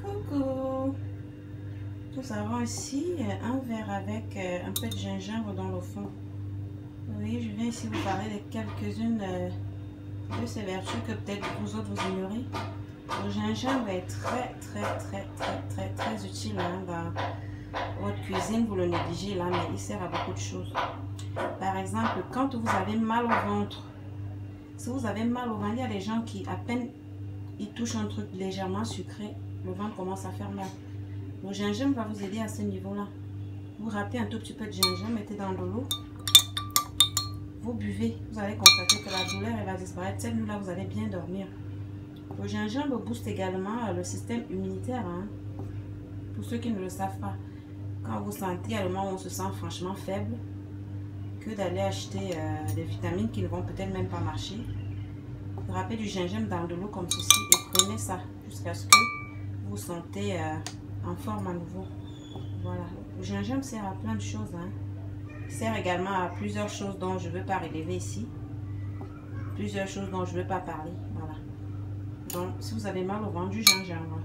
Coucou. Nous avons ici un verre avec un peu de gingembre dans le fond. Oui, je viens ici vous parler de quelques-unes de ces vertus que peut-être vous autres vous ignorez. Le gingembre est très utile hein, dans votre cuisine. Vous le négligez là, mais il sert à beaucoup de choses. Par exemple, quand vous avez mal au ventre, si vous avez mal au ventre, il y a des gens qui à peine ils touchent un truc légèrement sucré, le ventre commence à faire mal. Le gingembre va vous aider à ce niveau-là. Vous râpez un tout petit peu de gingembre, mettez dans de l'eau. Vous buvez, vous allez constater que la douleur elle va disparaître. Cette nuit-là, vous allez bien dormir. Le gingembre booste également le système immunitaire. Hein. Pour ceux qui ne le savent pas, quand vous sentez à le moment où on se sent franchement faible, que d'aller acheter des vitamines qui ne vont peut-être même pas marcher. Râpez du gingembre dans de l'eau comme ceci et prenez ça jusqu'à ce que vous vous sentez en forme à nouveau. Voilà. Le gingembre sert à plein de choses. Hein. Il sert également à plusieurs choses dont je ne veux pas relever ici. Plusieurs choses dont je ne veux pas parler. Voilà. Donc, si vous avez mal au ventre, du gingembre.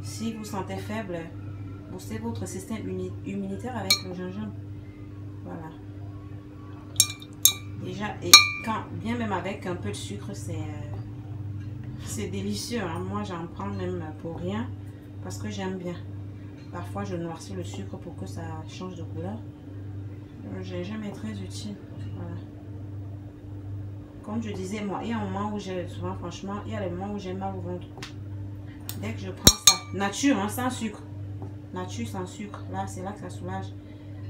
Si vous sentez faible, boostez votre système immunitaire avec le gingembre. Voilà. Déjà, et quand, bien même avec un peu de sucre, c'est délicieux. Hein. Moi, j'en prends même pour rien parce que j'aime bien. Parfois, je noircis le sucre pour que ça change de couleur. Le gingembre est très utile. Voilà. Comme je disais, moi, il y a un moment où j'ai souvent, franchement, il y a des moments où j'ai mal au ventre. Dès que je prends ça, nature, hein, sans sucre. Nature sans sucre. Là, c'est là que ça soulage.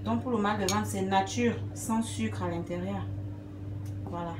Donc, pour le mal de ventre, c'est nature sans sucre à l'intérieur. Voilà.